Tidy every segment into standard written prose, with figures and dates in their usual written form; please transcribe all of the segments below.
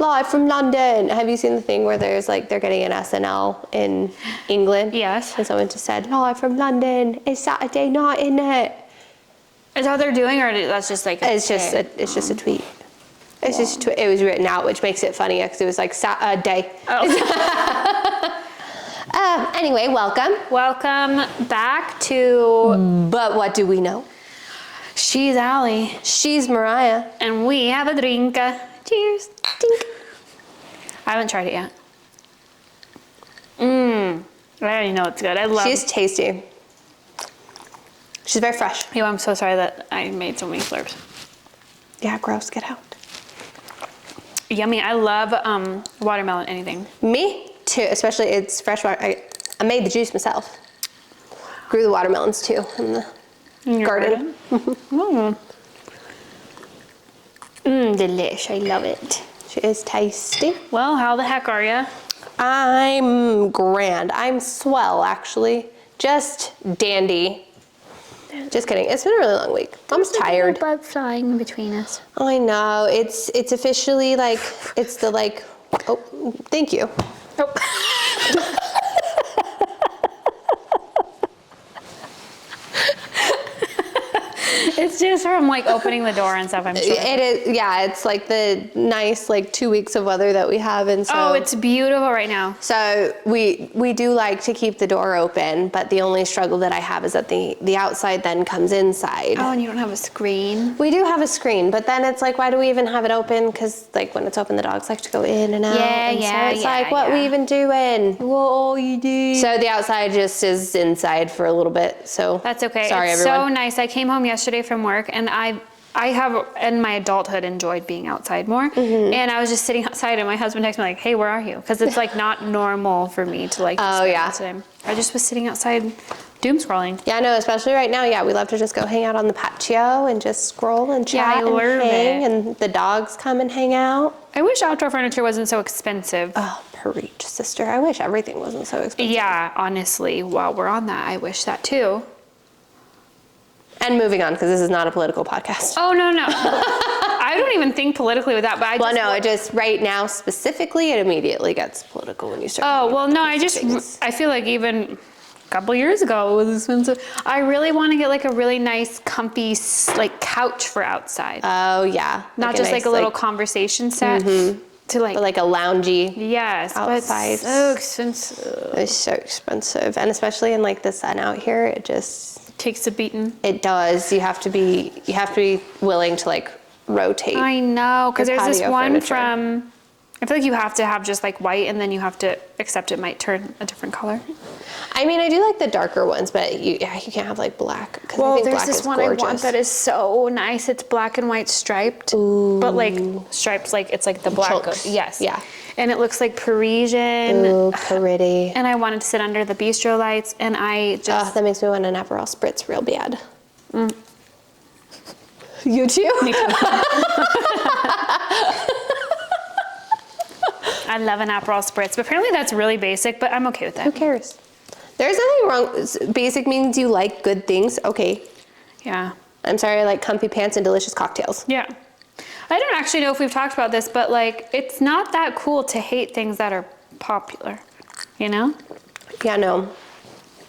live from London. Have you seen the thing where there's like, they're getting an SNL in England? Yes. And someone just said, live from London. It's Saturday night, isn't it? Is that what they're doing, or that's just like It's just a tweet. It's just it was written out, which makes it funnier because it was like Saturday. Oh. Anyway, welcome. Welcome back to... But what do we know? She's Allie. She's Mariah. And we have a drink. Cheers. Dink. I haven't tried it yet. I already know it's good. I love it. She's tasty. She's very fresh. Yo, I'm so sorry that I made so many slurps. Yeah, gross. Get out. Yummy. I love watermelon anything. Me too, especially it's fresh water. I made the juice myself. Grew the watermelons too in the garden. Delish. I love it. She is tasty. Well, how the heck are you? I'm grand. I'm swell, actually. Just dandy. Just kidding. It's been a really long week. I'm tired. Bug flying in between us. I know. It's officially like, it's the like, oh, thank you. Oh. It's just from like opening the door and stuff, I'm sure. It is, yeah, it's like the nice like 2 weeks of weather that we have, and so. Oh, it's beautiful right now. So we do like to keep the door open, but the only struggle that I have is that the outside then comes inside. Oh, and you don't have a screen? We do have a screen, but then it's like, why do we even have it open? Because like when it's open, the dogs like to go in and out. Yeah, and yeah, so it's like, what we even doing? What you do? So the outside just is inside for a little bit. So that's okay. Sorry, it's everyone. So nice. I came home yesterday from work, and I have in my adulthood enjoyed being outside more. And I was just sitting outside, and my husband texted me like, "Hey, where are you?" Because it's like not normal for me to like. Oh yeah. Time. I just was sitting outside, doom scrolling. Yeah, no, especially right now. Yeah, we love to just go hang out on the patio and just scroll and chat and hang, and the dogs come and hang out. I wish outdoor furniture wasn't so expensive. Oh, preach, sister. I wish everything wasn't so expensive. Yeah, honestly, while we're on that, I wish that too. And moving on, because this is not a political podcast. Oh, no. I don't even think politically with that, but it just right now specifically, it immediately gets political when you start. Oh, well, no, I feel like even a couple years ago it was expensive. I really want to get like a really nice, comfy, like couch for outside. Oh, yeah. Not just like a little conversation set. To like a loungy. Yes, outside. But it's so expensive. It's so expensive, and especially in like the sun out here, it just takes a beating. It does. You have to be willing to like rotate. I know, because there's this one furniture. from. I feel like you have to have just like white, and then you have to accept it might turn a different color. I mean, I do like the darker ones, but you can't have like black. Well, I think there's black this is one gorgeous. I want that is so nice. It's black and white striped, but like stripes, like it's like the black. Chunks. Yes. Yeah. And it looks like Parisian. Ooh, pretty. And I wanted to sit under the bistro lights, and I just. That makes me want an Aperol Spritz real bad. You too? Me too. I love an Aperol Spritz, but apparently that's really basic, but I'm okay with that. Who cares? There's nothing wrong. Basic means you like good things. Okay. Yeah. I'm sorry, I like comfy pants and delicious cocktails. Yeah. I don't actually know if we've talked about this, but like, it's not that cool to hate things that are popular, you know? Yeah, no.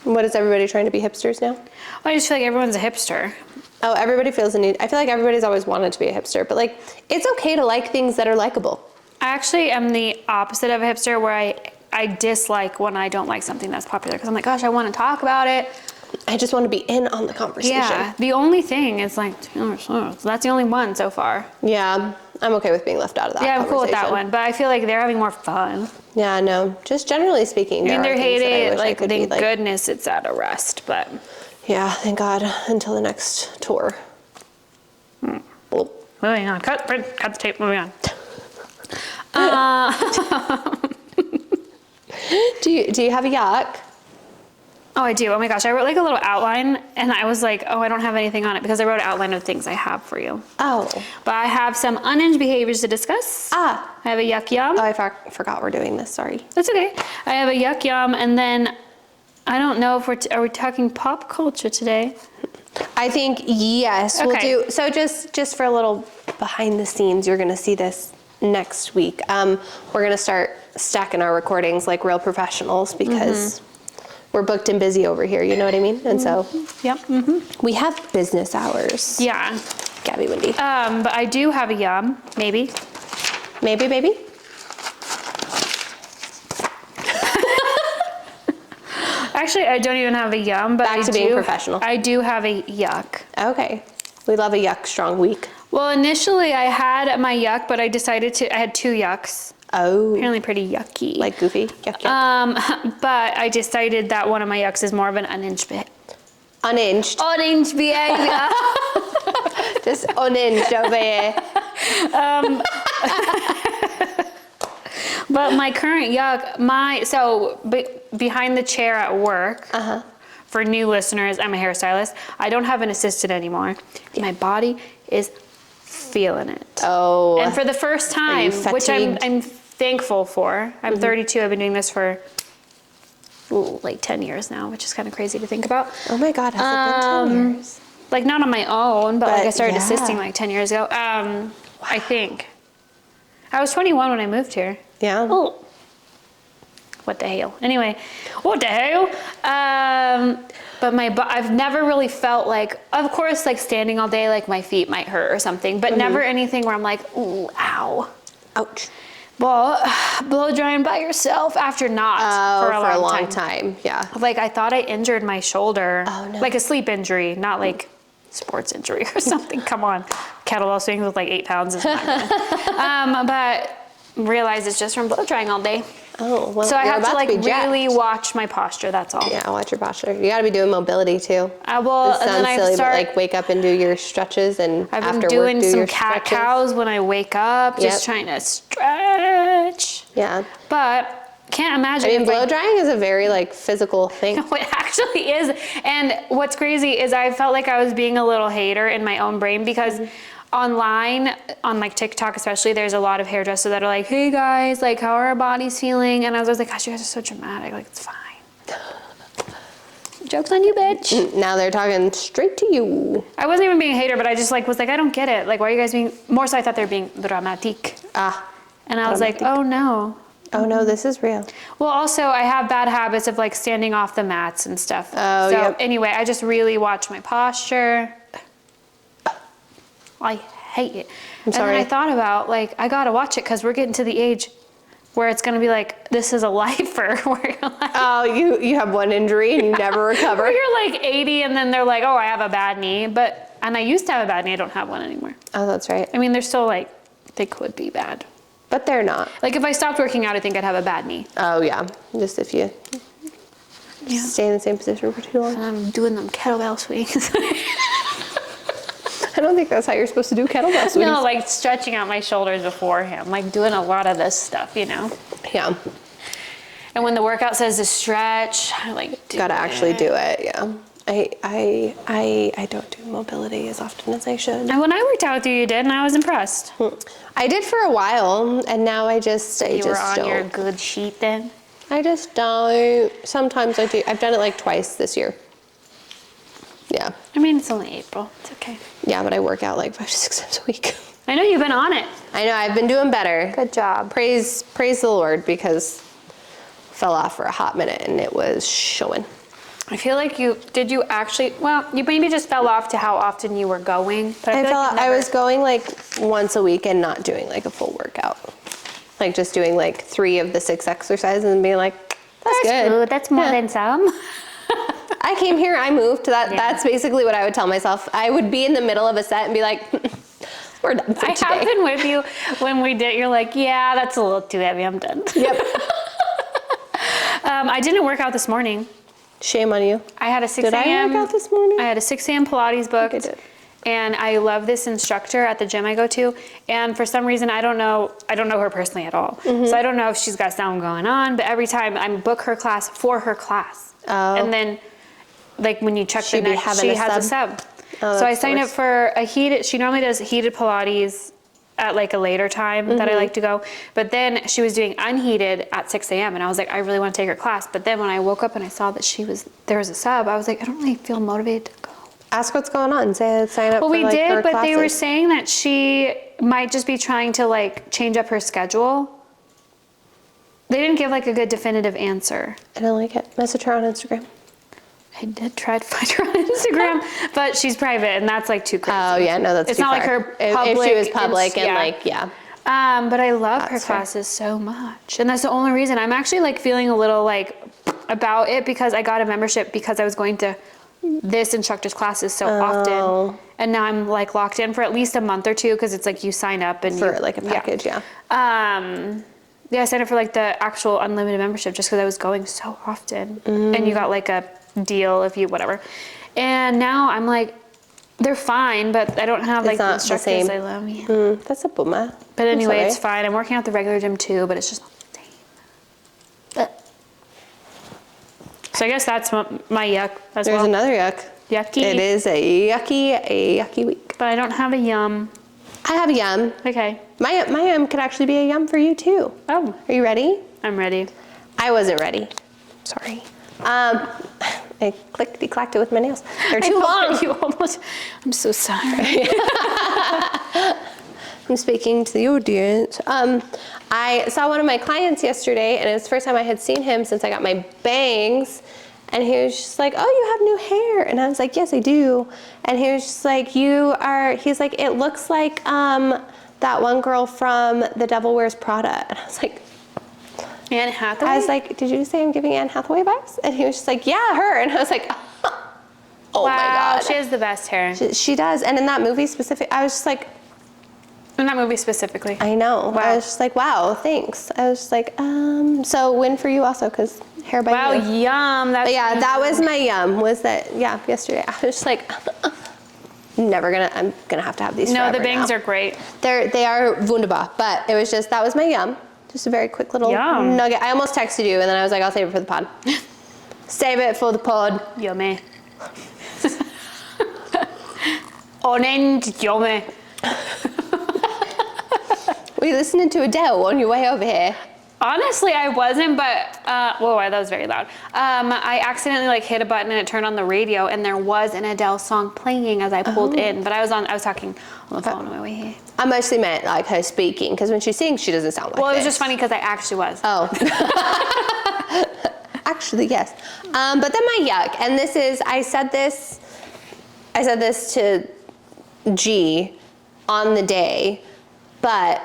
What is everybody trying to be hipsters now? I just feel like everyone's a hipster. Oh, everybody feels the need. I feel like everybody's always wanted to be a hipster, but like, it's okay to like things that are likable. I actually am the opposite of a hipster, where I dislike when I don't like something that's popular, because I'm like, gosh, I want to talk about it. I just want to be in on the conversation. Yeah, the only thing is like, that's the only one so far. Yeah, I'm okay with being left out of that Yeah, I'm cool with that conversation. one, but I feel like they're having more fun. Yeah, no, just generally speaking. I mean, they're hated, like, thank like, goodness it's at a rest, but. Yeah, thank God, until the next tour. Well, Moving on, cut the tape, moving on. Do you have a yuck? Oh, I do. Oh my gosh, I wrote like a little outline, and I was like, oh, I don't have anything on it, because I wrote an outline of things I have for you. Oh. But I have some unhinged behaviors to discuss. I have a yuck yum. Oh, I forgot we're doing this, sorry. That's okay. I have a yuck yum, and then I don't know if are we talking pop culture today? I think yes, Okay. we'll do. So just for a little behind the scenes, you're gonna see this next week. We're gonna start stacking our recordings like real professionals because we're booked and busy over here, you know what I mean? And so Yep. we have business hours. Yeah. Gabby Wendy. But I do have a yum, maybe. Maybe, baby? Actually, I don't even have a yum, but Back to being professional. I do have a yuck. Okay. We love a yuck strong week. Well, initially I had my yuck, but I had 2 yucks. Oh. Apparently pretty yucky. Like goofy. Yuck, yuck. But I decided that one of my yucks is more of an unhinged Unhinged. Unhinged behavior. Just unhinged over here. But my current yuck, behind the chair at work, for new listeners, I'm a hairstylist. I don't have an assistant anymore. My body is feeling it. Oh. And for the first time, which I'm thankful for. I'm 32. I've been doing this for like 10 years now, which is kind of crazy to think about. Oh my God, has it been 10 years? Like not on my own, but like I started yeah. assisting like 10 years ago. I think. I was 21 when I moved here. Yeah. Oh. What the hell? Anyway, what the hell? But I've never really felt like, of course, like standing all day, like my feet might hurt or something, but never anything where I'm like, ooh, ow. Ouch. Well, blow drying by yourself after not for a long time. Yeah. Like I thought I injured my shoulder, Oh, no. like a sleep injury, not like sports injury or something. Come on, kettlebell swings with like 8 pounds is not good. But realized it's just from blow drying all day. Oh, well, So I have to like jacked. really watch my posture. That's all. Yeah, watch your posture. You got to be doing mobility too. I will. It And then sounds silly, I start. but like wake up and do your stretches, and I've after been doing work do some your cat stretches. cows when I wake up, just Yep. trying to stretch. Yeah. But can't imagine. I mean, if blow drying is a very like physical thing. It actually is. And what's crazy is I felt like I was being a little hater in my own brain because online, on like TikTok especially, there's a lot of hairdressers that are like, hey guys, like how are our bodies feeling? And I was always like, gosh, you guys are so dramatic. Like, it's fine. Joke's on you, bitch. Now they're talking straight to you. I wasn't even being a hater, but I just like was like, I don't get it. Like, why are you guys being, more so I thought they were being dramatic. And I was like, oh no. Oh no, this is real. Well, also I have bad habits of like standing off the mats and stuff. Oh, so yep. anyway, I just really watch my posture. I hate it. I'm sorry. And then I thought about like, I gotta watch it because we're getting to the age where it's gonna be like, this is a lifer. Where you're like, Oh, you have one injury and you never recover. where you're like 80 and then they're like, oh, I have a bad knee. And I used to have a bad knee, I don't have one anymore. Oh, that's right. I mean, they're still like, they could be bad. But they're not. Like if I stopped working out, I think I'd have a bad knee. Oh yeah, just if you stay in the same position for too long. And I'm doing them kettlebell swings. I don't think that's how you're supposed to do kettlebell swings. No, like stretching out my shoulders beforehand, like doing a lot of this stuff, you know? Yeah. And when the workout says to stretch, I like do Gotta it. actually do it, yeah. I don't do mobility as often as I should. And when I worked out with you, you did, and I was impressed. I did for a while, and now I just You were on don't. your good sheet then? I just don't. Sometimes I do. I've done it like twice this year. Yeah. I mean, it's only April. It's okay. Yeah, but I work out like 5 to 6 times a week. I know you've been on it. I know, I've been doing better. Good job. Praise the Lord, because I fell off for a hot minute and it was showing. I feel like you maybe just fell off to how often you were going. But I was going like once a week and not doing like a full workout. Like just doing like 3 of the 6 exercises and being like, that's good. That's more than some. I came here, I moved. Yeah. That's basically what I would tell myself. I would be in the middle of a set and be like, we're done for today. I have been with you when we did. You're like, yeah, that's a little too heavy. I'm done. Yep. I didn't work out this morning. Shame on you. I had a 6 Did a.m. I work out this morning? I had a 6 a.m. Pilates booked. I did. And I love this instructor at the gym I go to. And for some reason, I don't know her personally at all. So I don't know if she's got something going on, but every time I book her class for her class. Oh. And then like when you check She'd the be next, having she a has a sub? sub. Oh, So I that's signed up worse. for a heated, she normally does heated Pilates at like a later time that I like to go. But then she was doing unheated at 6 a.m. and I was like, I really want to take her class. But then when I woke up and I saw that there was a sub, I was like, I don't really feel motivated to go. Ask what's going on. Sign up Well, for we like did, her but they were classes. saying that she might just be trying to like change up her schedule. They didn't give like a good definitive answer. I don't like it. Message her on Instagram. I did try to find her on Instagram, but she's private, and that's like too crazy. Oh yeah, no, that's it's too not far. like her public. If she was public and yeah. like, yeah. But I love her That's fair. classes so much, and that's the only reason. I'm actually like feeling a little like about it because I got a membership because I was going to this instructor's classes so often, and now I'm like locked in for at least a month or two because it's like you sign up and For like a package, yeah. Yeah, I signed up for like the actual unlimited membership just because I was going so often, and you got like a deal if you whatever. And now I'm like, they're fine, but I don't have like the instructors I love. Yeah. That's a bummer. But anyway, I'm it's sorry. fine. I'm working out the regular gym too, but it's just not the same. So I guess that's my yuck as There's well. another yuck. Yucky. It is a yucky week. But I don't have a yum. I have a yum. Okay. My yum could actually be a yum for you too. Oh, Are you ready? I'm ready. I wasn't ready. Sorry. I clickety-clacked it with my nails. They're too long. You almost. I'm so sorry. I'm speaking to the audience. I saw one of my clients yesterday, and it was the first time I had seen him since I got my bangs. And he was just like, "Oh, you have new hair." And I was like, "Yes, I do." And he was just like, he's like, "It looks like that one girl from The Devil Wears Prada." And I was like, Anne Hathaway? I was like, "Did you say I'm giving Anne Hathaway vibes?" And he was just like, "Yeah, her." And I was like, "Oh my God." She has the best hair. She does. And in that movie specific, I was just like, In that movie specifically. I know. Wow. I was just like, wow, thanks. I was just like, so win for you also, because hair by Wow, you. yum. That's But yeah, that was my yum, was that, yeah, yesterday. I was just like, I'm gonna have to have these No, forever the bangs now. are great. They are wunderbar, but it was just, that was my yum. Just a very quick little Yum. nugget. I almost texted you, and then I was like, I'll save it for the pod. Save it for the pod. Yummy. Orange yummy. Were you listening to Adele on your way over here? Honestly, I wasn't, but whoa, that was very loud. I accidentally like hit a button and it turned on the radio, and there was an Adele song playing as I pulled in. But I was talking on the phone on my way here. I mostly meant like her speaking, because when she sings, she doesn't sound like Well, it was this. just funny because I actually was. Oh. Actually, yes. But then my yuck, and this is, I said this to G on the day, but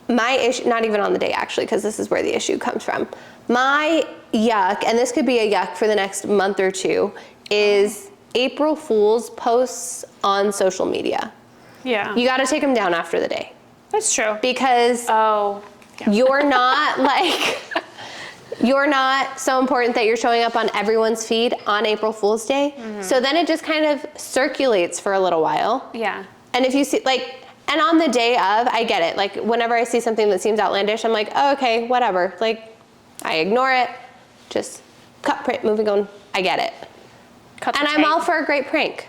my issue, not even on the day actually, because this is where the issue comes from. My yuck, and this could be a yuck for the next month or two, is April Fool's posts on social media. Yeah. You gotta take them down after the day. That's true. Because Oh. Yeah. you're not like, you're not so important that you're showing up on everyone's feed on April Fool's Day. Mm-hmm. So then it just kind of circulates for a little while. Yeah. And if you see, like, and on the day of, I get it. Like, whenever I see something that seems outlandish, I'm like, oh, okay, whatever. Like, I ignore it. Just cut, print, moving on. I get it. And I'm all for a great prank.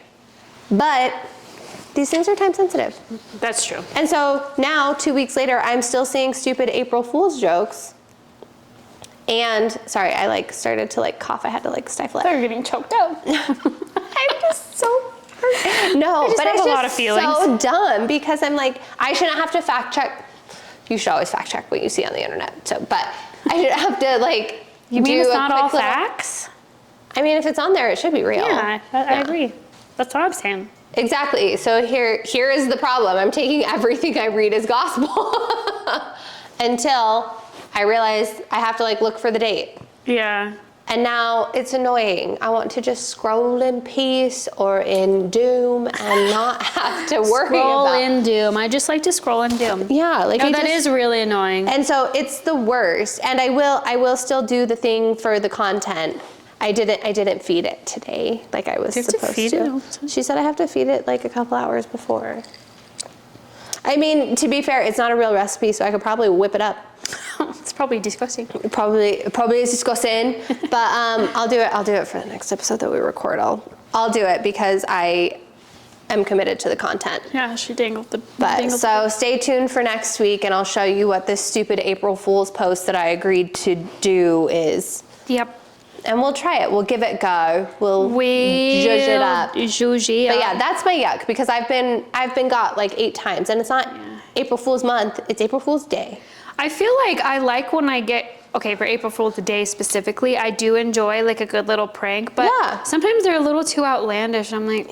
But these things are time sensitive. That's true. And so now, 2 weeks later, I'm still seeing stupid April Fool's jokes. And, sorry, I like started to like cough. I had to like stifle it. They're getting choked out. I'm just so hurt. No, just but have it's a lot just of feelings. so dumb, because I'm like, I shouldn't have to fact check. You should always fact check what you see on the internet. So, but I shouldn't have to like You mean do it's a not all quick little- facts? I mean, if it's on there, it should be real. Yeah, I agree. That's what I'm saying. Exactly. So here is the problem. I'm taking everything I read as gospel until I realize I have to like look for the date. Yeah. And now it's annoying. I want to just scroll in peace or in doom and not have to worry Scroll about. in doom. I just like to scroll in doom. Yeah, like No, that is really annoying. And so it's the worst. And I will still do the thing for the content. I didn't feed it today like I was You have to supposed feed to. it all the time? She said I have to feed it like a couple hours before. I mean, to be fair, it's not a real recipe, so I could probably whip it up. It's probably disgusting. Probably is disgusting, but I'll do it for the next episode that we record. I'll do it because I am committed to the content. Yeah, she dangled the. But so stay tuned for next week, and I'll show you what this stupid April Fool's post that I agreed to do is. Yep. And we'll try it. We'll give it a go. We'll zhuzh it up. Zhuzh it But up. yeah, that's my yuck because I've been got like 8 times, and it's not April Fool's month. It's April Fool's Day. I feel like I like when I get, okay, for April Fool's Day specifically, I do enjoy like a good little prank, but sometimes they're a little too outlandish. I'm like,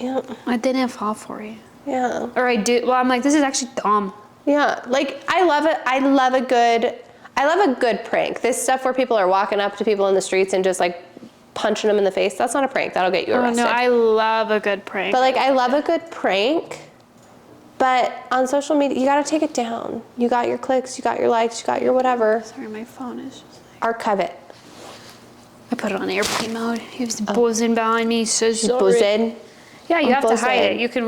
I didn't fall for it. Yeah. Or I do, well, I'm like, this is actually dumb. Yeah, like I love it. I love a good prank. This stuff where people are walking up to people in the streets and just like punching them in the face, that's not a prank. That'll get you arrested. Oh no, I love a good prank. But like, I love a good prank. But on social media, you gotta take it down. You got your clicks, you got your likes, you got your whatever. Sorry, my phone is just like... Archive it. I put it on airplane mode. He was buzzing behind me, so sorry. Buzzing? Yeah, you have to buzzing. hide it. You can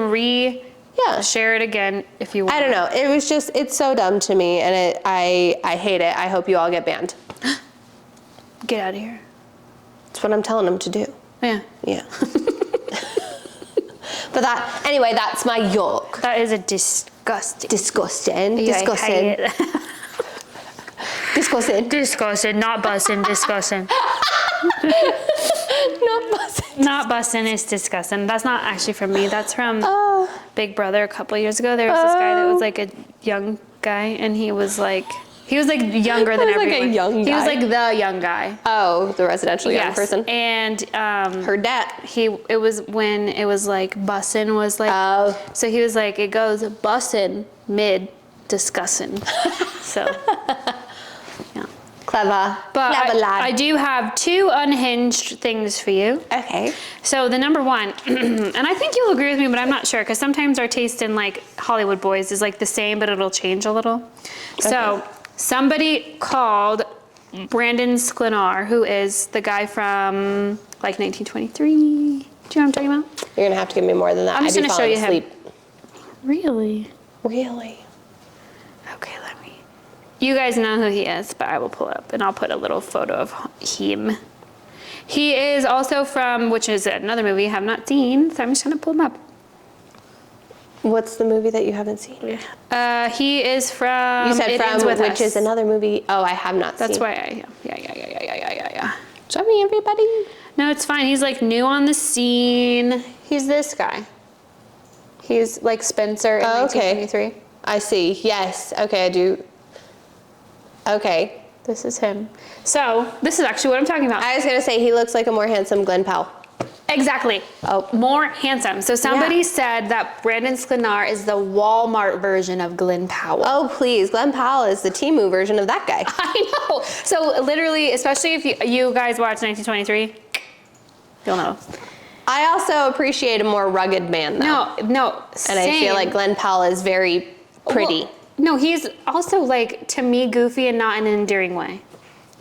share it again if you want. I don't know. It was just, it's so dumb to me, and I hate it. I hope you all get banned. Get out of here. That's what I'm telling them to do. Yeah. Yeah. But anyway, that's my yuck. That is a disgusting. Disgusting. Yeah, Disgusting. I hate it. Disgusting. Disgusting, not bussin', disgusting. Not buzzing. Not bussin', it's disgusting. That's not actually from me. That's from Big Brother a couple years ago. There was this guy that was like a young guy, and he was like younger than everyone. Like a young guy. He was like the young guy. Oh, the residential young person. And heard that. it was when it was like bussin' was like. Oh. So he was like, it goes bussin' mid discussin'. So. Yeah. Clever. But Clever lad. I do have 2 unhinged things for you. Okay. So the number one, and I think you'll agree with me, but I'm not sure, because sometimes our taste in like Hollywood boys is like the same, but it'll change a little. Okay. So somebody called Brandon Sklenar, who is the guy from like 1923. Do you know what I'm talking about? You're gonna have to give me more than that. I'm just gonna show you him. Really? Okay, let me. You guys know who he is, but I will pull up and I'll put a little photo of him. He is also from, which is another movie I have not seen, so I'm just gonna pull him up. What's the movie that you haven't seen? He is from. You said It from, Ends With which Us. is another movie. Oh, I have not That's seen. why I. Yeah. Sorry, everybody. No, it's fine. He's like new on the scene. He's this guy. He's like Spencer in 1923. I see. Yes. Okay, I do. Okay. This is him. So this is actually what I'm talking about. I was gonna say he looks like a more handsome Glen Powell. Exactly. Oh. More handsome. So somebody said that Brandon Sklenar is the Walmart version of Glen Powell. Oh, please. Glen Powell is the Temu version of that guy. I know. So literally, especially if you guys watch 1923, you'll know. I also appreciate a more rugged man, though. No. And I feel like Glen Powell is very pretty. Well, no, he's also like, to me, goofy and not in an endearing way.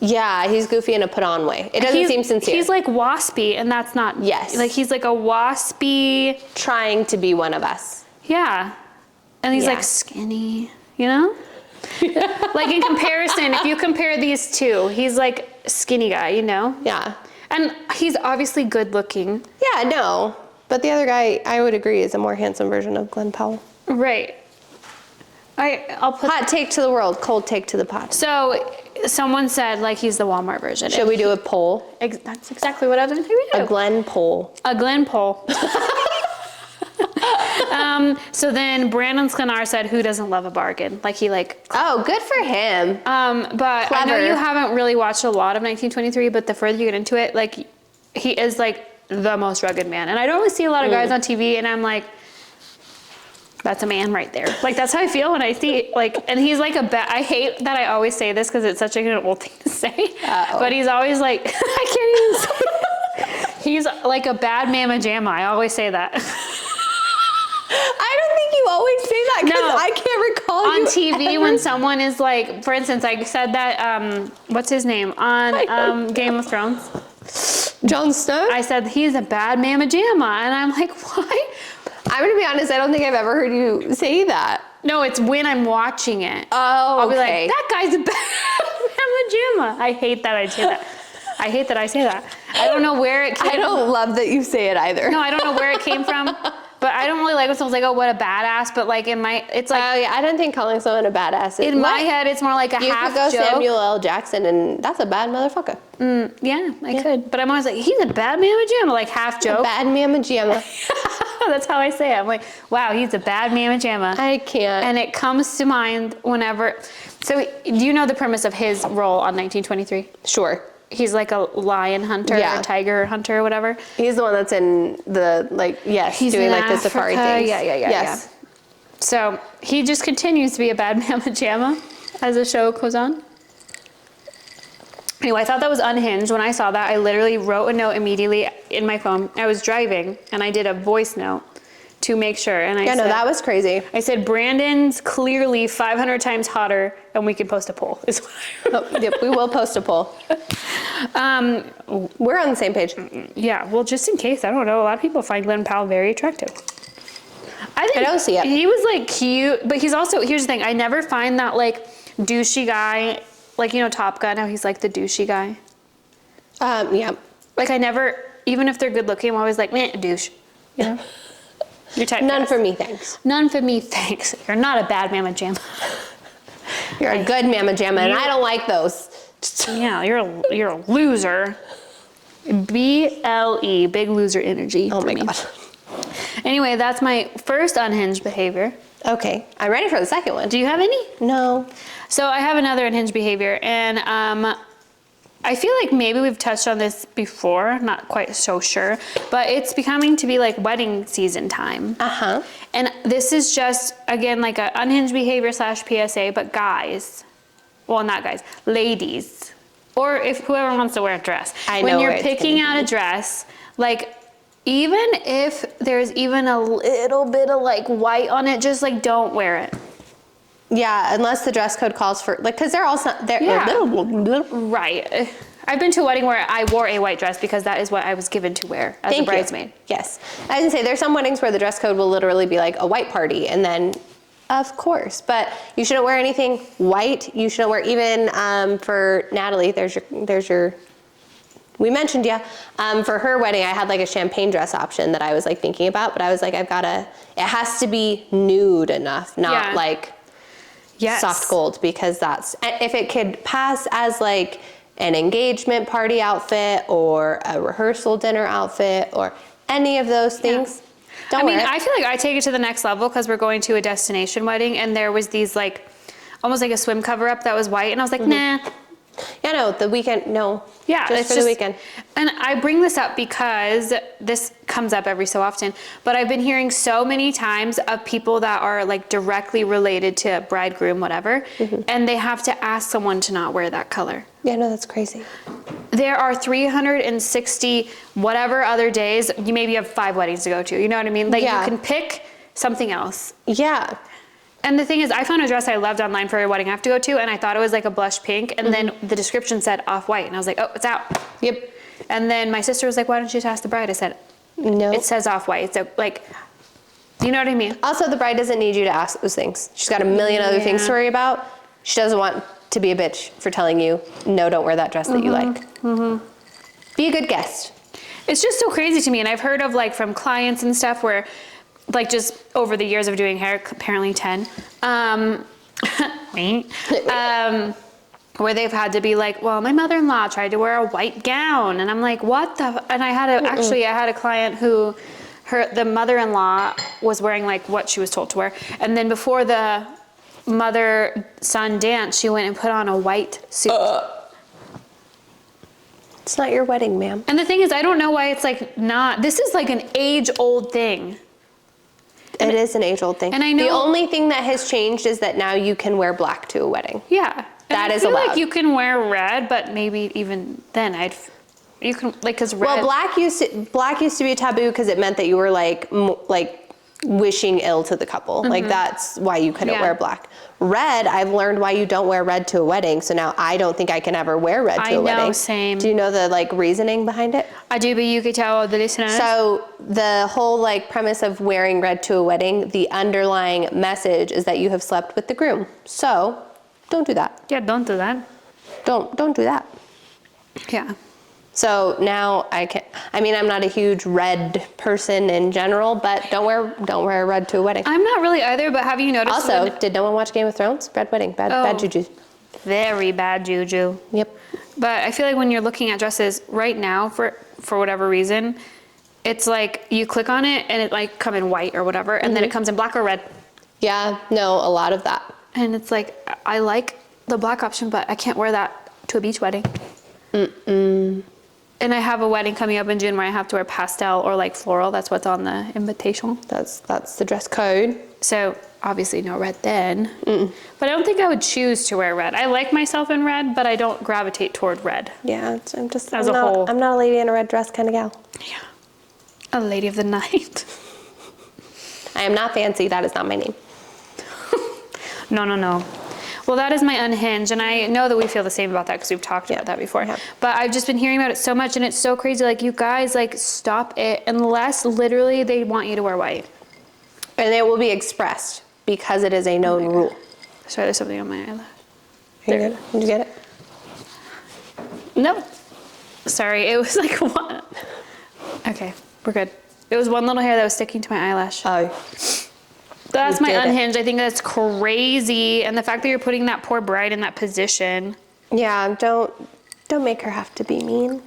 Yeah, he's goofy in a put-on way. It doesn't seem sincere. He's like waspy, and that's not. Yes. Like he's like a waspy. Trying to be one of us. Yeah. And he's like skinny, you know? Like in comparison, if you compare these two, he's like a skinny guy, you know? Yeah. And he's obviously good looking. Yeah, no. But the other guy, I would agree, is a more handsome version of Glen Powell. Right. I'll put. Hot take to the world, cold take to the pot. So someone said like he's the Walmart version. Should we do a poll? That's exactly what I was going to do. A Glen poll. A Glen poll. So then Brandon Sklenar said, "Who doesn't love a bargain?" Like he like. Oh, good for him. But Clever. I know you haven't really watched a lot of 1923, but the further you get into it, like he is like the most rugged man. And I don't really see a lot of guys on TV, and I'm like, that's a man right there. Like that's how I feel when I see like, and he's like I hate that I always say this because it's such like an old thing to say, but he's always like, I can't even say it. He's like a bad Mamma Jamma. I always say that. I don't think you always say that because No. I can't recall On you TV ever. when someone is like, for instance, I said that, what's his name? On Game of Thrones. Jon Snow? I said, he's a bad Mamma Jamma. And I'm like, why? I'm going to be honest, I don't think I've ever heard you say that. No, it's when I'm watching it. Oh, I'll be okay. like, that guy's a bad Mamma Jamma. I hate that I say that. I hate that I say that. I don't know where it came from. I don't love that you say it either. No, I don't know where it came from. But I don't really like when someone's like, oh, what a badass. But like it's like. Oh yeah, I don't think calling someone a badass is. In my head, it's more like a you half could go joke. Samuel L. Jackson, and that's a bad motherfucker. Yeah, I could. But I'm always like, he's a bad mamma jamma, like half joke. Bad Mamma Jamma. That's how I say it. I'm like, wow, he's a bad mamma jamma. I can't. And it comes to mind whenever. So do you know the premise of his role on 1923? Sure. He's like a lion hunter or tiger hunter or whatever. He's the one that's in the, like, He's doing in like the safari things. Yeah. Yes. So he just continues to be a bad mamma jamma as the show goes on. Anyway, I thought that was unhinged. When I saw that, I literally wrote a note immediately in my phone. I was driving and I did a voice note to make sure. And I said, that was crazy. I said, Brandon's clearly 500 times hotter and we can post a poll. Yep, we will post a poll. We're on the same page. Yeah, well, just in case, I don't know. A lot of people find Glen Powell very attractive. I don't see it. He was like cute, but he's also, here's the thing. I never find that like douchey guy, like, you know, Top Gun, how he's like the douchey guy. Yeah. Like I never, even if they're good looking, I'm always like, meh, douche. You know? Your type. None for me, thanks. None for me, thanks. You're not a bad mamma jamma. You're a good Mamma Jamma, and I don't like those. Yeah, you're a loser. BLE, big loser energy. Oh my God. Anyway, that's my first unhinged behavior. Okay, I'm ready for the second one. Do you have any? No. So I have another unhinged behavior, and I feel like maybe we've touched on this before, not quite so sure, but it's becoming to be like wedding season time. Uh-huh. And this is just, again, like an unhinged behavior / PSA, but guys, well, not guys, ladies, or if whoever wants to wear a dress. When you're picking out a dress, like, even if there's even a little bit of like white on it, just like don't wear it. Yeah, unless the dress code calls for, like, because they're also, Right. I've been to a wedding where I wore a white dress because that is what I was given to wear as a bridesmaid. Yes. I was gonna say, there's some weddings where the dress code will literally be like a white party, and then, of course, but you shouldn't wear anything white. You shouldn't wear, even for Natalie, there's your, we mentioned, for her wedding, I had like a champagne dress option that I was like thinking about, but I was like, it has to be nude enough, not like soft gold, because that's, if it could pass as like an engagement party outfit or a rehearsal dinner outfit or any of those things, don't wear it. I feel like I take it to the next level because we're going to a destination wedding and there was these like, almost like a swim cover up that was white, and I was like, nah. Yeah, no, the weekend, no. Yeah, just for the weekend. And I bring this up because this comes up every so often, but I've been hearing so many times of people that are like directly related to bridegroom, whatever, and they have to ask someone to not wear that color. Yeah, no, that's crazy. There are 360 whatever other days. You maybe have 5 weddings to go to. You know what I mean? Like you can pick something else. Yeah. And the thing is, I found a dress I loved online for a wedding I have to go to, and I thought it was like a blush pink, and then the description said off-white, and I was like, oh, it's out. Yep. And then my sister was like, why don't you just ask the bride? I said, no. It says off-white. So, like, you know what I mean? Also, the bride doesn't need you to ask those things. She's got a million other things to worry about. She doesn't want to be a bitch for telling you, no, don't wear that dress that you like. Be a good guest. It's just so crazy to me, and I've heard of, like, from clients and stuff where, like, just over the years of doing hair, apparently 10, where they've had to be like, well, my mother-in-law tried to wear a white gown, and I'm like, what the, and I had a client who, the mother-in-law was wearing like what she was told to wear, and then before the mother-son dance, she went and put on a white suit. It's not your wedding, ma'am. And the thing is, I don't know why it's like not, this is like an age-old thing. It is an age-old thing. And I know the only thing that has changed is that now you can wear black to a wedding. Yeah. That is allowed. I feel allowed. like you can wear red, but maybe even then you can, like, cause red. Well, black used to be a taboo because it meant that you were like wishing ill to the couple. Like that's why you couldn't wear black. Red, I've learned why you don't wear red to a wedding. So now I don't think I can ever wear red to a wedding. I know, same. Do you know the like reasoning behind it? I do, but you could tell the listeners. So the whole like premise of wearing red to a wedding, the underlying message is that you have slept with the groom. So don't do that. Yeah, don't do that. Don't do that. Yeah. So now I mean, I'm not a huge red person in general, but don't wear red to a wedding. I'm not really either, but have you noticed? Also, did no one watch Game of Thrones? Red wedding, bad juju. Very bad juju. Yep. But I feel like when you're looking at dresses right now, for whatever reason, it's like you click on it and it like come in white or whatever, and then it comes in black or red. Yeah, no, a lot of that. And it's like, I like the black option, but I can't wear that to a beach wedding. And I have a wedding coming up in June where I have to wear pastel or like floral. That's what's on the invitation. That's the dress code. So obviously no red then. But I don't think I would choose to wear red. I like myself in red, but I don't gravitate toward red. Yeah, I'm whole. I'm not a lady in a red dress kind of gal. Yeah. A lady of the night. I am not fancy. That is not my name. No. Well, that is my unhinged, and I know that we feel the same about that because we've talked about that before. Yeah. But I've just been hearing about it so much, and it's so crazy. Like, you guys, like, stop it unless literally they want you to wear white. And it will be expressed because it is a known rule. Sorry, there's something on my eyelash. Are you good? Did you get it? No. Sorry, it was like one. Okay, we're good. It was one little hair that was sticking to my eyelash. Oh. That's You my did it. unhinged. I think that's crazy. And the fact that you're putting that poor bride in that position. Yeah, don't make her have to be mean.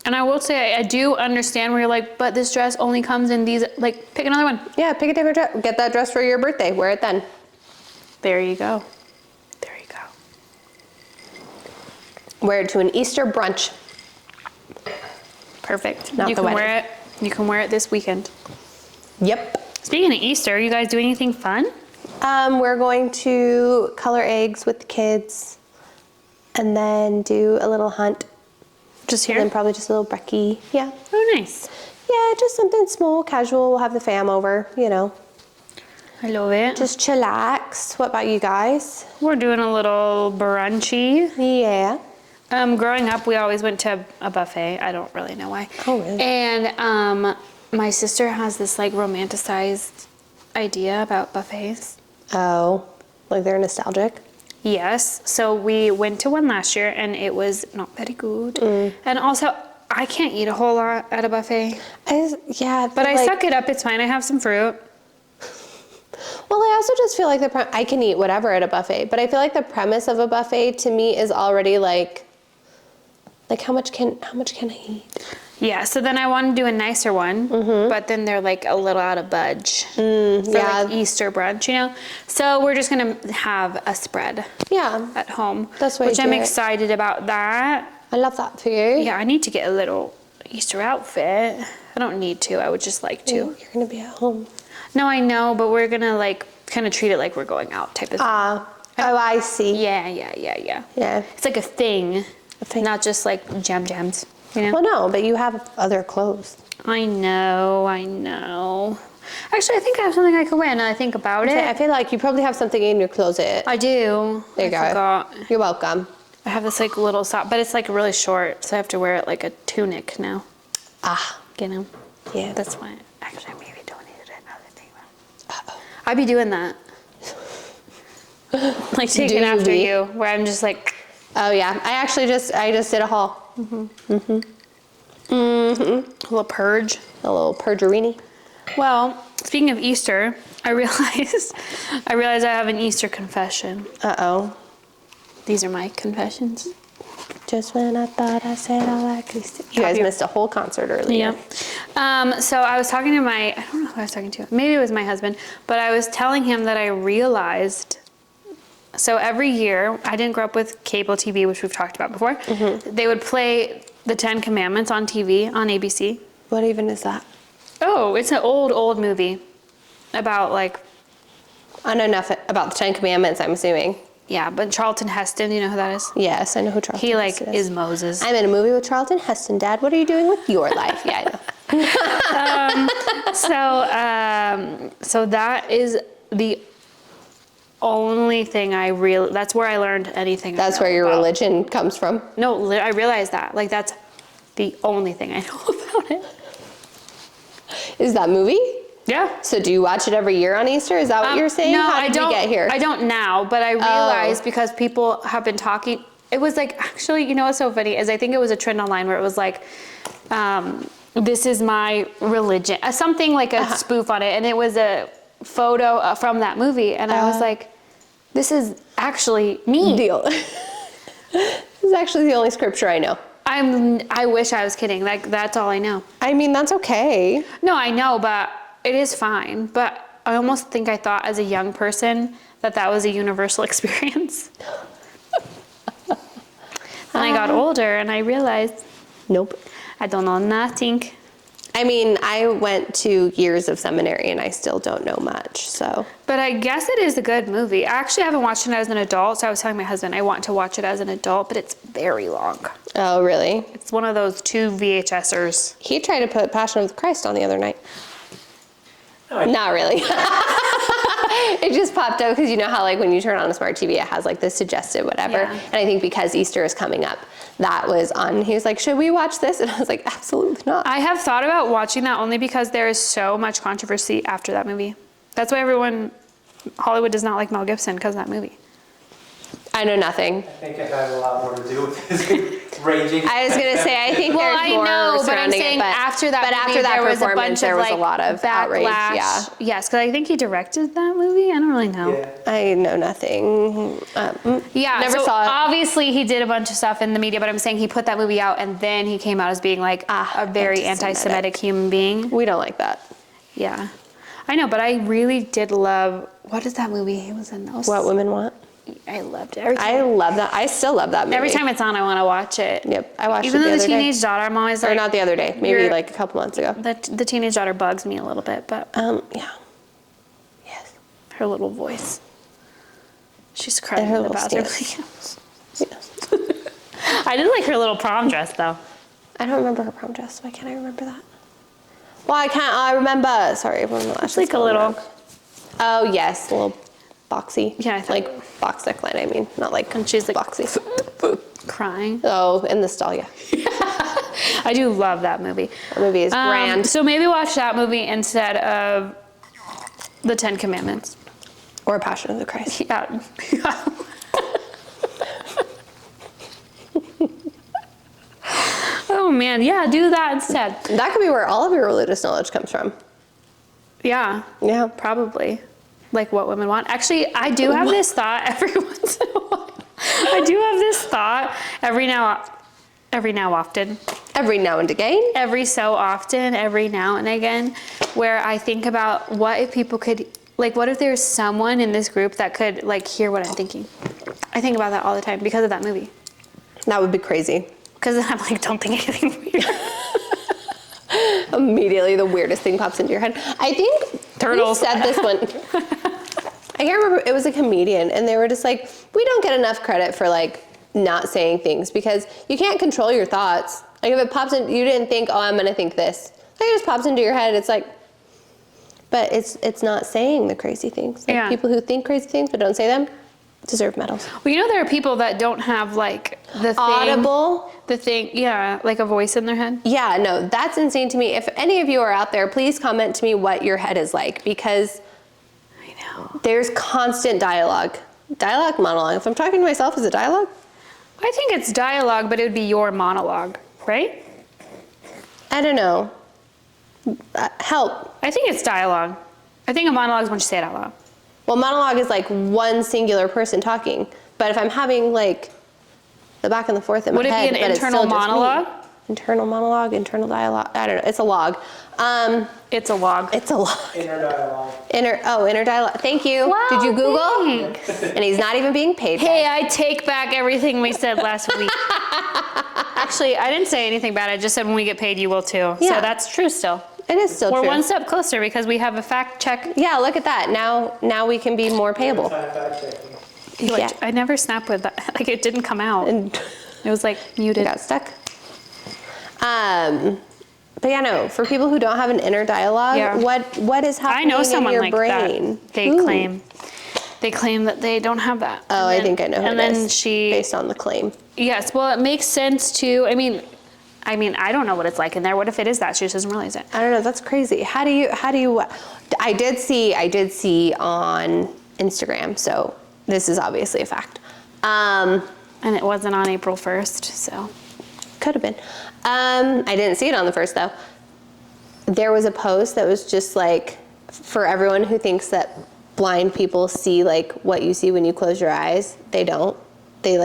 And I will say, I do understand where you're like, but this dress only comes in these, like, pick another one. Yeah, pick a different dress. Get that dress for your birthday. Wear it then. There you go. There you go. Wear it to an Easter brunch. Perfect. Not You the can wedding. wear it. You can wear it this weekend. Yep. Speaking of Easter, you guys do anything fun? We're going to color eggs with the kids and then do a little hunt. Just And here? then probably just a little brekkie. Yeah. Oh, nice. Yeah, just something small, casual. We'll have the fam over, you know. I love it. Just chillax. What about you guys? We're doing a little brunchy. Yeah. Growing up, we always went to a buffet. I don't really know why. Oh, really? And my sister has this like romanticized idea about buffets. Oh, like they're nostalgic? Yes. So we went to one last year and it was not very good. And also, I can't eat a whole lot at a buffet. But I suck it up. It's fine. I have some fruit. Well, I also just feel like I can eat whatever at a buffet, but I feel like the premise of a buffet to me is already like how much can I eat? Yeah, so then I want to do a nicer one, but then they're like a little out of budge for like Easter brunch, you know? So we're just going to have a spread at home, That's what which you I'm do it. excited about that. I love that for you. Yeah, I need to get a little Easter outfit. I don't need to, I would just like to. You're going to be at home. No, I know, but we're going to like kind of treat it like we're going out type of thing. I see. Yeah. Yeah. It's like a thing, not just like jams. You know? Well, no, but you have other clothes. I know. Actually, I think I have something I could wear now that I think about it. I feel like you probably have something in your closet. I do. There you go. Forgot. You're welcome. I have this like little sock, but it's like really short, so I have to wear it like a tunic now. You know? Yeah. That's why. Actually, I maybe donated it now that I think about it. I'd be doing that. Like taking after you, where I'm just like. Oh yeah, I just did a haul. A little purge. A little purgerini. Well, speaking of Easter, I realized I have an Easter confession. Uh-oh. These are my confessions. Just when I thought I said all I could say. You guys missed a whole concert earlier. Yeah. So I was talking to I don't know who I was talking to. Maybe it was my husband, but I was telling him that I realized. So every year, I didn't grow up with cable TV, which we've talked about before. They would play the 10 Commandments on TV, on ABC. What even is that? Oh, it's an old movie about like... I know nothing about the 10 Commandments, I'm assuming. Yeah, but Charlton Heston, you know who that is? Yes, I know who Charlton Heston is Moses. I'm in a movie with Charlton Heston, Dad. What are you doing with your life? Yeah, I know. So that is the only thing that's where I learned anything. That's where your religion comes from? No, I realized that. Like, that's the only thing I know about it. Is that movie? Yeah. So do you watch it every year on Easter? Is that what you're saying? No, How did we get here? I don't now, but I realized because people have been talking, it was like, actually, you know what's so funny is I think it was a trend online where it was like, this is my religion, something like a spoof on it. And it was a photo from that movie. And I was like, this is actually me. Deal. This is actually the only scripture I know. I wish I was kidding. Like, that's all I know. I mean, that's okay. No, I know, but it is fine. But I almost think I thought as a young person that was a universal experience. And I got older and I realized, nope. I don't know nothing. I mean, I went to years of seminary and I still don't know much, so. But I guess it is a good movie. I actually haven't watched it as an adult, so I was telling my husband I want to watch it as an adult, but it's very long. Oh, really? It's one of those 2 VHSers. He tried to put Passion of the Christ on the other night. Not really. It just popped up because you know how like when you turn on a smart TV, it has like the suggested whatever. Yeah. And I think because Easter is coming up, that was on. He was like, should we watch this? And I was like, absolutely not. I have thought about watching that only because there is so much controversy after that movie. That's why Hollywood does not like Mel Gibson because of that movie. I know nothing. I think it had a lot more to do with his raging. I was gonna say I think Well, there's I more know, but I'm surrounding saying it, but after that movie, after that there was a performance, bunch there of was like a lot of outrage. backlash. Yeah, Yes, because I think he directed that movie. I don't really know. Yeah. I know nothing. Yeah, Never so saw it. obviously he did a bunch of stuff in the media, but I'm saying he put that movie out and then he came out as being like a very anti-Semitic human being. We don't like that. Yeah, I know, but I really did love, what is that movie he was in? What Women Want. I loved it. Every I love that. I still love that movie. Every time it's on, I want to watch it. Yep, I watched Even it the though other the teenage daughter, I'm always day. like, Or not the other day, maybe you're- like a couple months ago. the teenage daughter bugs me a little bit, but Yeah. Yes. her little voice. She's And crying her in the little bathroom. stance. Yes. I did like her little prom dress though. I don't remember her prom dress. Why can't I remember that? Well, I remember. Sorry, when the It's like a little. Oh yes, a little boxy. Yeah, I thought- like box neckline. I mean, not like. And she's like boxy. crying. Oh, in the stall, yeah. I do love that movie. That movie is grand. So maybe watch that movie instead of the 10 Commandments. Or Passion of the Christ. Yeah. Oh man, yeah, do that instead. That could be where all of your religious knowledge comes from. Yeah, Yeah. probably. Like what women want. Actually, I do have this thought every once in a while. I do have this thought every now often. Every now and again. Every so often, every now and again, where I think about what if people could, like, what if there's someone in this group that could, like, hear what I'm thinking? I think about that all the time because of that movie. That would be crazy. Because then I'm like, don't think anything weird. Immediately the weirdest thing pops into your head. I think Turtles. you said this one. I can't remember. It was a comedian, and they were just like, we don't get enough credit for like not saying things because you can't control your thoughts. Like if it pops in, you didn't think, oh, I'm gonna think this. Like it just pops into your head. It's like, but it's not saying the crazy things. Like Yeah. people who think crazy things but don't say them deserve medals. Well, you know, there are people that don't have, like, the thing. Audible. The thing, yeah, like a voice in their head. Yeah, no, that's insane to me. If any of you are out there, please comment to me what your head is like because I know. there's constant dialogue. Dialogue, monologue. If I'm talking to myself, is it dialogue? I think it's dialogue, but it would be your monologue, right? I don't know. Help. I think it's dialogue. I think a monologue is when you say it out loud. Well, monologue is like one singular person talking. But if I'm having like the back and the forth in Would my it be head, an but it's internal still just me. monologue? Internal monologue, internal dialogue. I don't know. It's a log. It's a log. It's a log. Inner dialogue. Inner dialogue. Thank you. Wow, Did you Google? thanks. And he's not even being paid. Hey, I take back everything we said last week. Actually, I didn't say anything bad. I just said when we get paid, you will too. Yeah. So that's true still. It is still We're true. one step closer because we have a fact check. Yeah, look at that. Now we can be more payable. Fact checking. Like, Yeah. I never snapped with that. Like it didn't come out. And It was like muted. got stuck. But yeah, no. For people who don't have an inner dialogue, Yeah. what is I happening know someone in your like brain? that. They Who? claim that they don't have that. Oh, And I then- think I know who And it then is, she, based on the claim. yes, well, it makes sense too. I mean, I don't know what it's like in there. What if it is that? She just doesn't realize it. I don't know. That's crazy. How do you? I did see on Instagram. So this is obviously a fact. And it wasn't on April 1st, so. Could have been. I didn't see it on the 1st though. There was a post that was just like, for everyone who thinks that blind people see like what you see when you close your eyes, they don't. They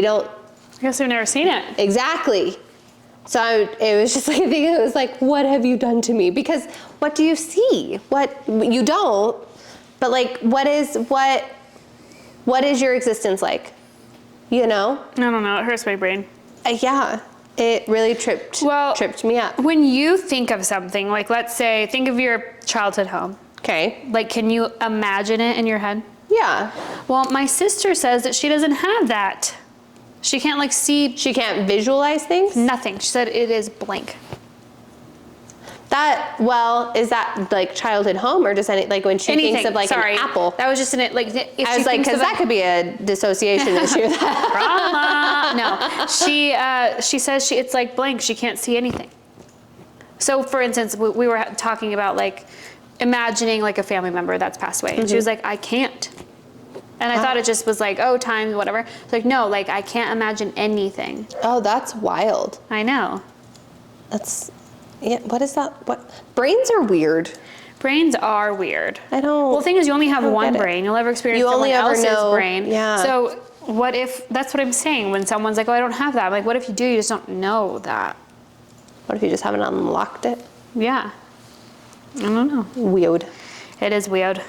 don't. I guess I've never seen it. Exactly. So it was just like, I think it was like, what have you done to me? Because what do you see? What, you don't, but like, what is your existence like? You know? I don't know, it hurts my brain. Yeah, it really tripped me up. When you think of something, like let's say, think of your childhood home. Okay. Like, can you imagine it in your head? Yeah. Well, my sister says that she doesn't have that. She can't like see. She can't visualize things? Nothing. She said it is blank. Is that like childhood home, or just like when she thinks of like an apple? That was just in it. Like, if I was like, because that could be a dissociation issue. Drama. No, she says it's like blank. She can't see anything. So, for instance, we were talking about like imagining like a family member that's passed away, and she was like, I can't. And I thought it just was like, oh, time, whatever. It's like, no, like I can't imagine anything. Oh, that's wild. I know. Yeah, what is that? What? Brains are weird. Brains are weird. Well, the thing is, you only have one brain. You'll ever experience someone else's brain. Yeah. So what if, that's what I'm saying, when someone's like, oh, I don't have that. I'm like, what if you do? You just don't know that. What if you just haven't unlocked it? Yeah. I don't know. Weird. It is weird.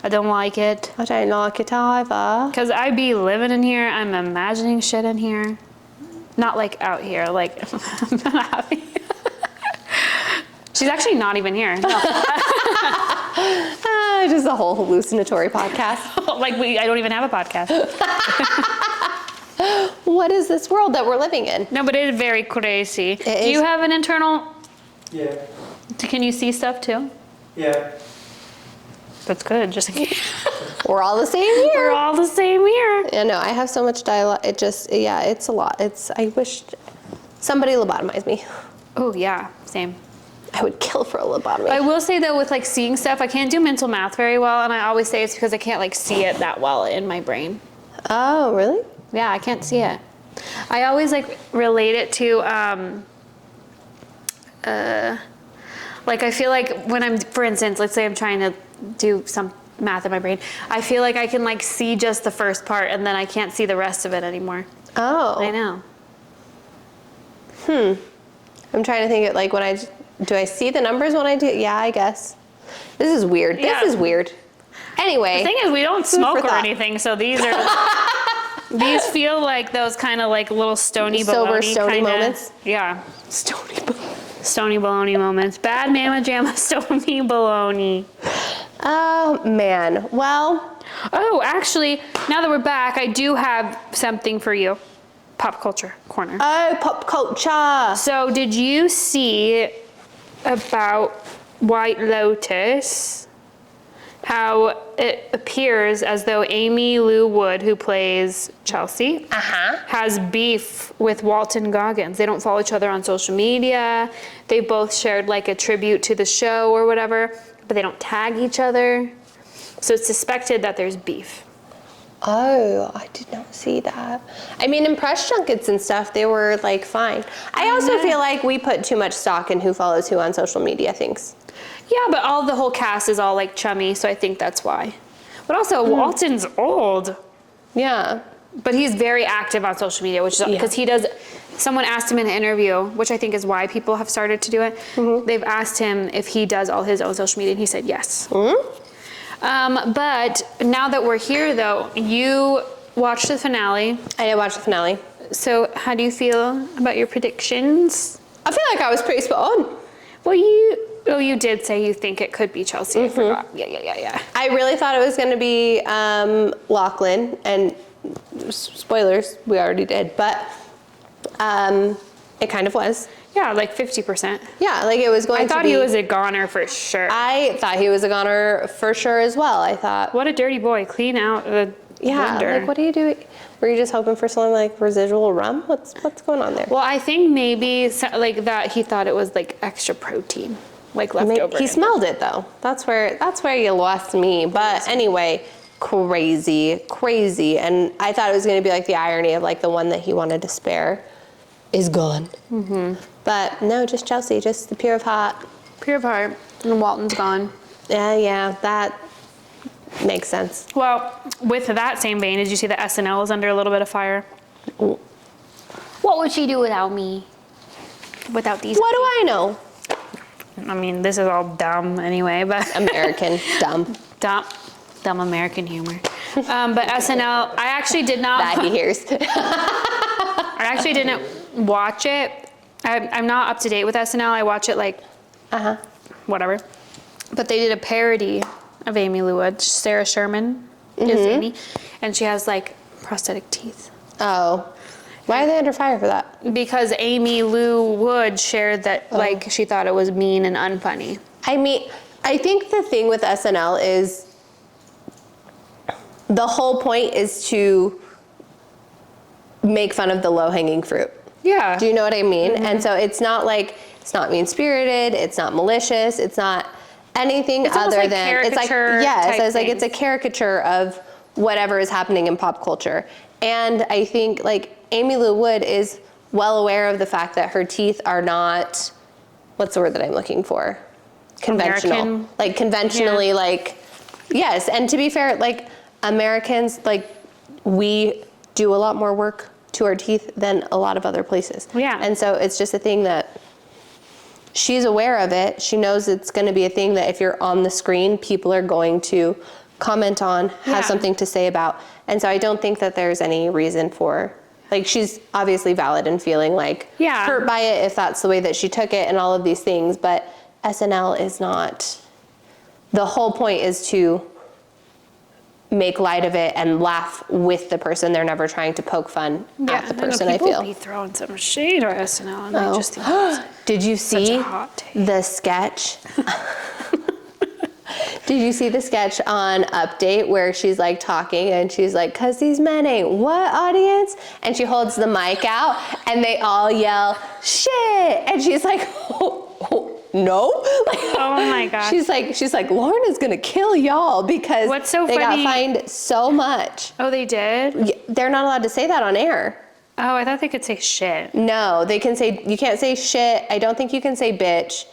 I don't like it. I don't like it either. Because I be living in here. I'm imagining shit in here. Not like out here. Like, I'm not happy. She's actually not even here. No. Just a whole hallucinatory podcast. I don't even have a podcast. What is this world that we're living in? No, but it is very crazy. Do is. you have an internal? Yeah. Can you see stuff too? Yeah. That's good, just in case. We're all the same here. We're all the same here. Yeah, no, I have so much dialogue. It just, yeah, it's a lot. I wish somebody lobotomized me. Oh yeah, same. I would kill for a lobotomy. I will say though, with like seeing stuff, I can't do mental math very well, and I always say it's because I can't like see it that well in my brain. Oh, really? Yeah, I can't see it. I always like relate it to, like I feel like when I'm, for instance, let's say I'm trying to do some math in my brain, I feel like I can like see just the first part and then I can't see the rest of it anymore. Oh. I know. I'm trying to think of like when do I see the numbers when I do? Yeah, I guess. This is weird. Yeah. This is weird. Anyway. The thing is, we don't smoke or thought. anything, so these are, these feel like those kind of like little stony Sober, baloney stony kinda, moments? Yeah. Stony. Stony baloney moments. Bad Mamma Jamma stony baloney. Oh, man. Well. Oh, actually, now that we're back, I do have something for you. Pop culture corner. Oh, pop culture. So did you see about White Lotus? How it appears as though Amy Lou Wood, who plays Chelsea, has beef with Walton Goggins. They don't follow each other on social media. They both shared like a tribute to the show or whatever, but they don't tag each other. So it's suspected that there's beef. Oh, I did not see that. I mean, in press junkets and stuff, they were like fine. I also feel like we put too much stock in who follows who on social media things. Yeah, but the whole cast is all like chummy, so I think that's why. But also, Walton's old. Yeah. But he's very active on social media, which is because he does. Someone asked him in an interview, which I think is why people have started to do it. They've asked him if he does all his own social media, and he said yes. But now that we're here, though, you watched the finale. I did watch the finale. So how do you feel about your predictions? I feel like I was pretty spot on. Well, you did say you think it could be Chelsea. I forgot. Yeah. I really thought it was going to be Lachlan, and spoilers, we already did, but it kind of was. Yeah, like 50%. Yeah, like it was going to be. I thought he was a goner for sure. I thought he was a goner for sure as well. I thought. What a dirty boy. Clean out the blender. Like what are you doing? Were you just hoping for some like residual rum? What's going on there? Well, I think maybe like that he thought it was like extra protein, like leftover. He smelled it though. That's where you lost me. But anyway, crazy. And I thought it was going to be like the irony of like the one that he wanted to spare is gone. But no, just Chelsea, just the pure of heart. Pure of heart. And Walton's gone. Yeah, that makes sense. Well, with that same vein, did you see that SNL is under a little bit of fire? What would she do without me? Without these? What do I know? I mean, this is all dumb anyway, but American, dumb. Dumb American humor. But SNL, I actually did not. That he hears. I actually didn't watch it. I'm not up to date with SNL. I watch it like, whatever. But they did a parody of Amy Lou Wood. Sarah Sherman is Amy, and she has like prosthetic teeth. Oh. Why are they under fire for that? Because Amy Lou Wood shared that like she thought it was mean and unfunny. I mean, I think the thing with SNL is the whole point is to make fun of the low-hanging fruit. Yeah. Do you know what I mean? And so it's not like, it's not mean-spirited, it's not malicious, it's not anything It's almost other like than, it's like, caricature yes, type it's like, it's a things. caricature of whatever is happening in pop culture. And I think like Amy Lou Wood is well aware of the fact that her teeth are not, what's the word that I'm looking for? Conventional. American. Like conventionally, like, yes. And to be fair, like Americans, like we do a lot more work to our teeth than a lot of other places. Yeah. And so it's just a thing that she's aware of it. She knows it's going to be a thing that if you're on the screen, people are going to comment on, have something to say about. And so I don't think that there's any reason for, like, she's obviously valid in feeling like hurt by it if that's the way that she took it and all of these things. But SNL is not, the whole point is to make light of it and laugh with the person. They're never trying to poke fun at the person, I feel. People be throwing some shade at SNL, and I just think it's Did you see a hot take. the sketch? Did you see the sketch on Update where she's like talking and she's like, "'Cause these men ain't what, audience?" And she holds the mic out and they all yell, "Shit!" And she's like, no. Like, oh my gosh. She's like, Lauren is gonna kill y'all because What's so they funny? got fined so much. Oh, they did? They're not allowed to say that on air. Oh, I thought they could say shit. No, they can say, you can't say shit. I don't think you can say bitch.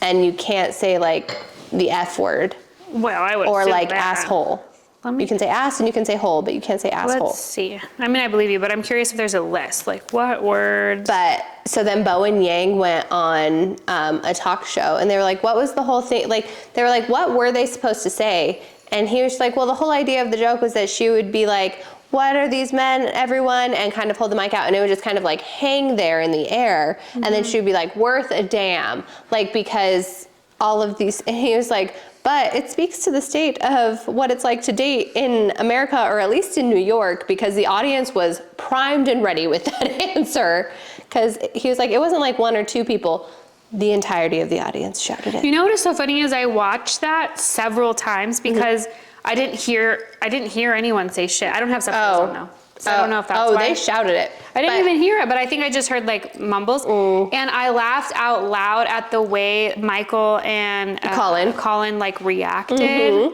And you can't say like the F word. Well, I would Or assume like that. asshole. Me- You can say ass and you can say hole, but you can't say asshole. Let's see. I mean, I believe you, but I'm curious if there's a list. Like, what words? But so then Bo and Yang went on a talk show and they were like, what was the whole thing? Like, they were like, what were they supposed to say? And he was like, well, the whole idea of the joke was that she would be like, what are these men, everyone? And kind of hold the mic out and it would just kind of like hang there in the air. Mm-hmm. And then she would be like, worth a damn. Like, because all of these, and he was like, but it speaks to the state of what it's like to date in America, or at least in New York, because the audience was primed and ready with that answer. Because he was like, it wasn't like one or two people. The entirety of the audience shouted it. You know what is so funny is I watched that several times because I didn't hear anyone say shit. I don't have subtitles on now. So I don't know if that's why. they shouted it. I didn't even hear it, but I think I just heard like mumbles. And I laughed out loud at the way Michael and Colin like reacted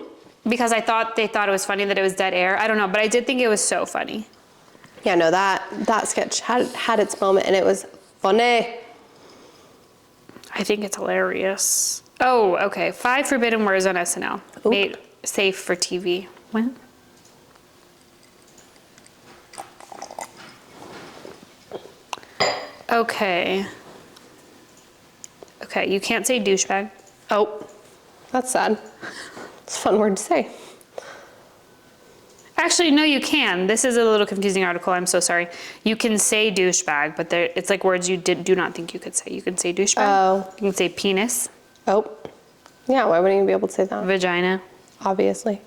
because they thought it was funny that it was dead air. I don't know, but I did think it was so funny. Yeah, no, that sketch had its moment and it was funny. I think it's hilarious. Oh, okay. 5 forbidden words on SNL. Oop. Made safe for TV. When? Okay. Okay, you can't say douchebag. Oh, that's sad. It's a fun word to say. Actually, no, you can. This is a little confusing article. I'm so sorry. You can say douchebag, but it's like words you do not think you could say. You can say douchebag. Oh. You can say penis. Oh. Yeah, why wouldn't you be able to say that? Vagina. Obviously.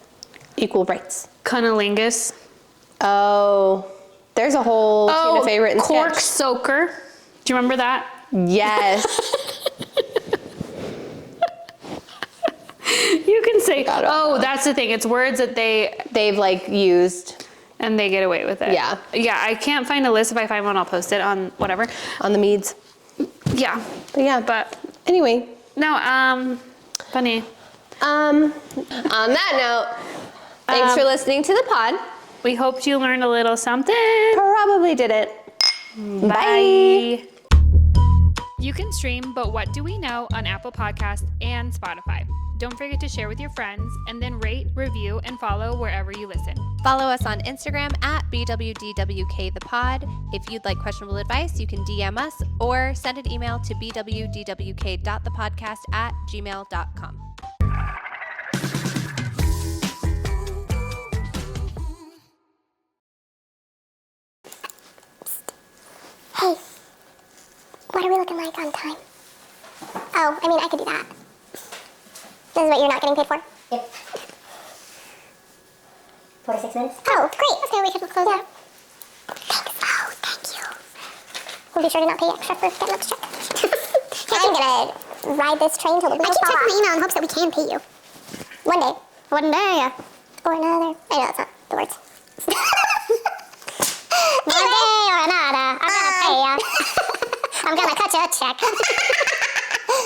Equal rights. Cunnilingus. Oh. There's a whole tuna favorite in cork sketch. soaker. Do you remember that? Yes. You can say, that's the thing. It's words that They've like used. and they get away with it. Yeah. Yeah, I can't find a list. If I find one, I'll post it on whatever. On the meads. Yeah. But yeah. But Anyway. no, funny. On that note, Thanks for listening to the pod. We hoped you learned a little something. Probably didn't. Bye. You can stream But What Do We Know on Apple Podcasts and Spotify. Don't forget to share with your friends and then rate, review, and follow wherever you listen. Follow us on Instagram at BWDWKThePod. If you'd like questionable advice, you can DM us or send an email to bwdwk.thepodcast@gmail.com. Hey, what are we looking like on time? Oh, I mean, I could do that. This is what you're not getting paid for? Yep. 46 minutes? Oh, great. Okay, we can close out. Thanks. Oh, thank you. We'll be sure to not pay extra for getting up to check. I'm gonna ride this train till the wheels fall off. I keep checking my email in hopes that we can pay you. One day. One day. Or another. I know, that's not the words. One day or another, I'm gonna pay ya. I'm gonna cut you a check.